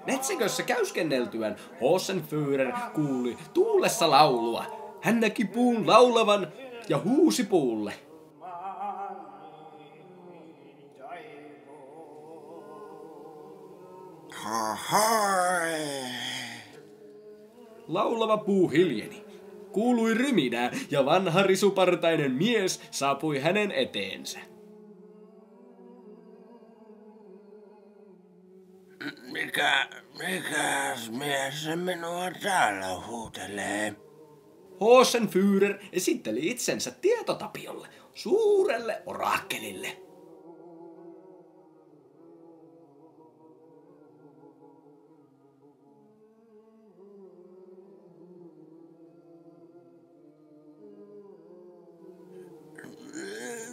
Metsäkössä käyskenneltyään Hosenführer kuuli tuulessa laulua. Hän näki puun laulavan ja huusi puulle. Laulava puu hiljeni. Kuului ryminää ja vanha risupartainen mies saapui hänen eteensä. Mikäs mies se minua täällä huutelee? Hosenführer esitteli itsensä Tietotapiolle, suurelle oraakkelille.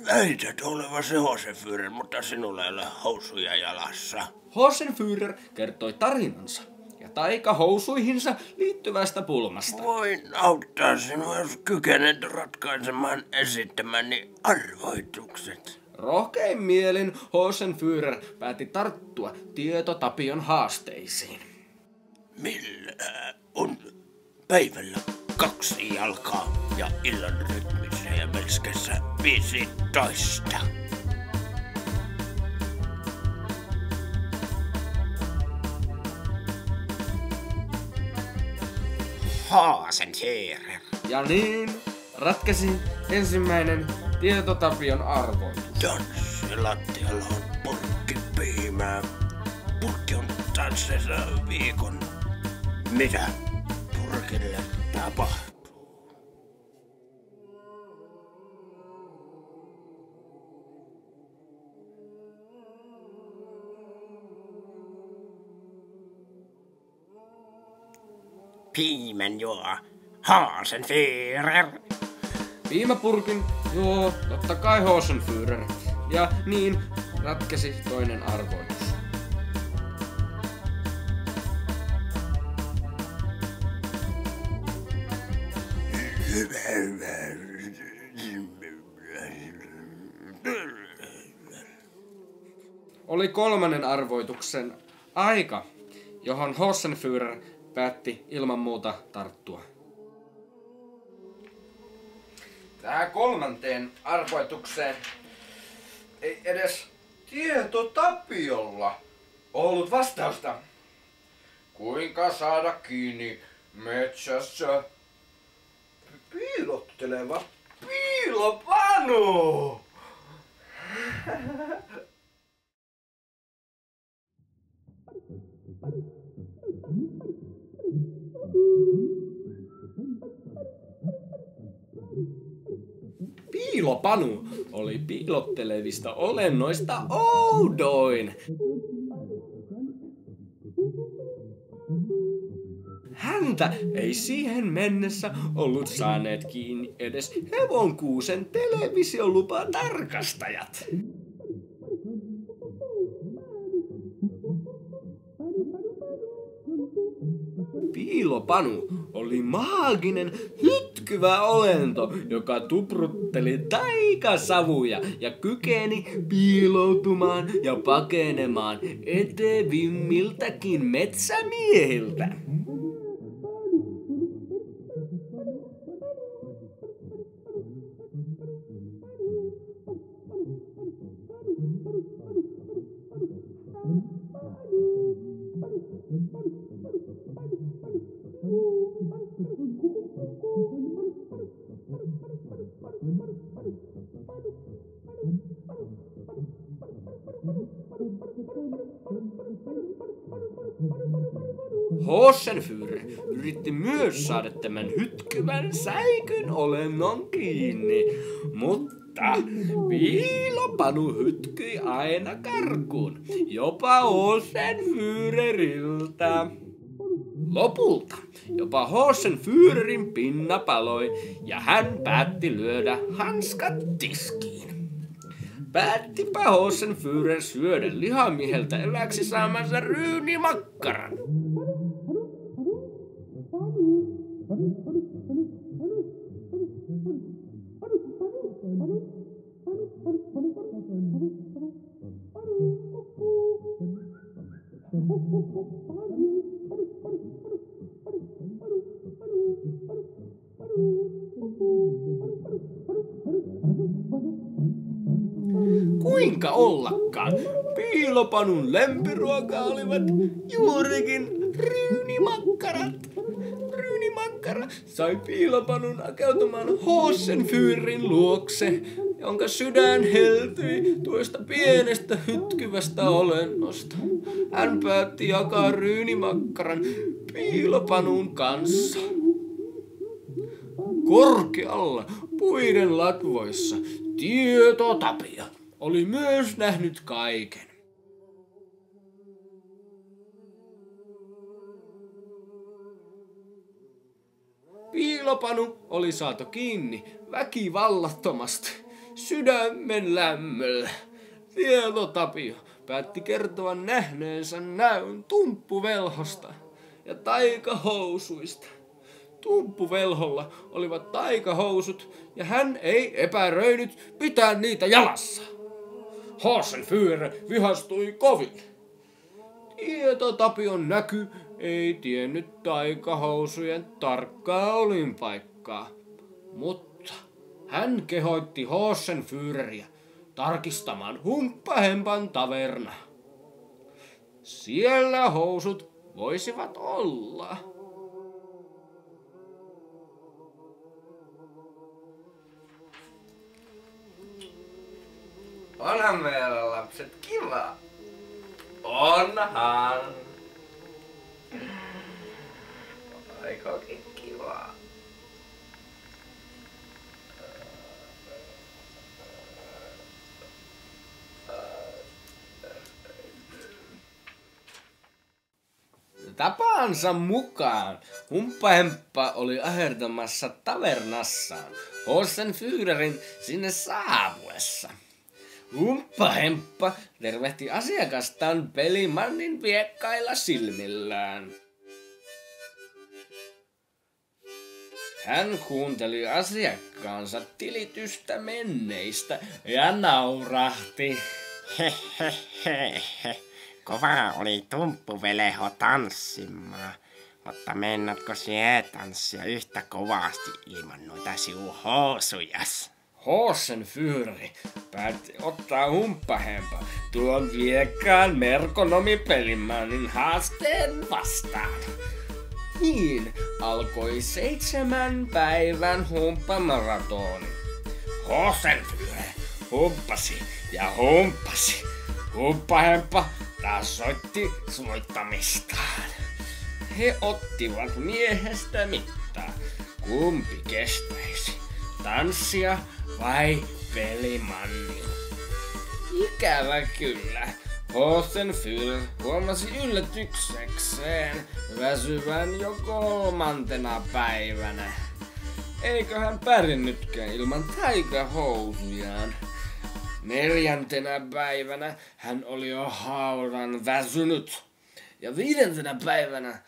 Väität olevasi Hosenführer, mutta sinulla ei ole housuja jalassa. Hosenführer kertoi tarinansa ja taikahousuihinsa liittyvästä pulmasta. Voin auttaa sinua, jos kykenet ratkaisemaan esittämäni arvoitukset. Rohkein mielin Hosenführer päätti tarttua Tietotapion haasteisiin. Millä on päivällä 2 jalkaa ja illan rytmissä ja melskessä 15? Hosenführer. Ja niin ratkaisi ensimmäinen Tietotapion arvoitus. Tanssilattialla on purkki piimää. Purkki on tanssissa viikon. Mitä purkille tapahtuu? Piimän juo Hosenführer. Piimäpurkin juo totta kai Hosenführer. Ja niin ratkesi toinen arvoitus. Oli kolmannen arvoituksen aika, johon Hosenführer päätti ilman muuta tarttua. Tähän kolmanteen arvoitukseen ei edes Tietotapiolla ollut vastausta. Kuinka saada kiinni metsässä piilotteleva piilopanu? Piilopanu oli piilottelevista olennoista oudoin. Häntä ei siihen mennessä ollut saaneet kiinni edes Hevonkuusen televisiolupatarkastajat. Piilopanu oli maaginen, hytkyvä olento, joka tuprutteli taikasavuja ja kykeni piiloutumaan ja pakenemaan etevimmiltäkin metsämiehiltä. Hosenführer yritti myös saada tämän hytkyvän säikyn olennon kiinni, mutta piilopanu hytkyi aina karkuun, jopa Hosenführeriltä. Lopulta jopa Hosenführerin pinna paloi ja hän päätti lyödä hanskat tiskiin. Päättipä Hosenführer syödä lihamieheltä eväksi saamansa ryynimakkaran. kuinka ollakaan. Piilopanun lempiruoka olivat juurikin ryynimakkarat. Ryynimakkara sai Piilopanun akeutumaan Hosenführerin luokse, jonka sydän heltyi tuosta pienestä hytkyvästä olennosta. Hän päätti jakaa ryynimakkaran Piilopanun kanssa. Korkealla puiden latvoissa Tieto-Tapio oli myös nähnyt kaiken. Piilopanu oli saatu kiinni väkivallattomasti sydämen lämmöllä. Tieto-Tapio päätti kertoa nähneensä näyn tumppuvelhosta ja taikahousuista. Tumppuvelholla olivat taikahousut ja hän ei epäröinyt pitää niitä jalassa. Hosenführer vihastui kovin. Tieto-Tapion näky ei tiennyt taikahousujen tarkkaa olinpaikkaa, mutta hän kehoitti Hosenführeriä tarkistamaan Humppahempan taverna. Siellä housut voisivat olla. Onhan meillä lapset kiva. Onhan. Aikokin kivaa. Tapansa mukaan Humppahemppa oli ahertamassa tavernassaan Hosenführerin sinne saapuessa. Humppahemppa tervehti asiakastaan pelimannin viekkailla silmillään. Hän kuunteli asiakkaansa tilitystä menneistä ja naurahti. Kova oli tumppuveleho tanssimaan, mutta mennätkö sie tanssia yhtä kovasti ilman noita siuhousujas? Hosenführeri päätti ottaa Humppahempa tuon viekkaan merkonomipelimannin haasteen vastaan. Niin alkoi 7 päivän humppamaratooni. Hosenführer humppasi ja humppasi. Humppahemppa tasoitti soittamistaan. He ottivat miehestä mittaa. Kumpi kestäisi? Tanssia vai pelimannin? Ikävä kyllä. Hosenführer huomasi yllätyksekseen väsyvän jo 3. päivänä. Eikö hän pärjännytkään ilman taikahousujaan? 4. päivänä hän oli jo haudan väsynyt. Ja 5. päivänä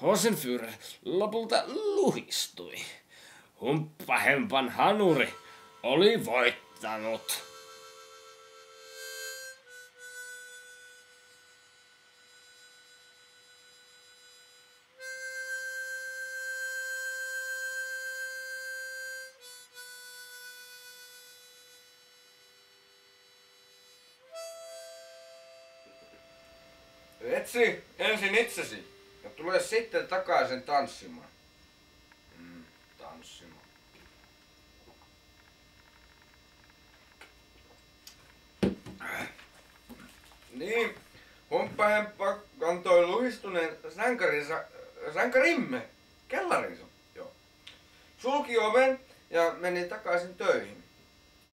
Hosenführer lopulta luhistui. Humppahempan hanuri oli voittanut. Etsi ensin itsesi ja tule sitten takaisin tanssimaan. Tanssimaan. Niin, Humppahemppa kantoi luhistuneen sankarimme kellariinsa. Joo. Sulki oven ja meni takaisin töihin.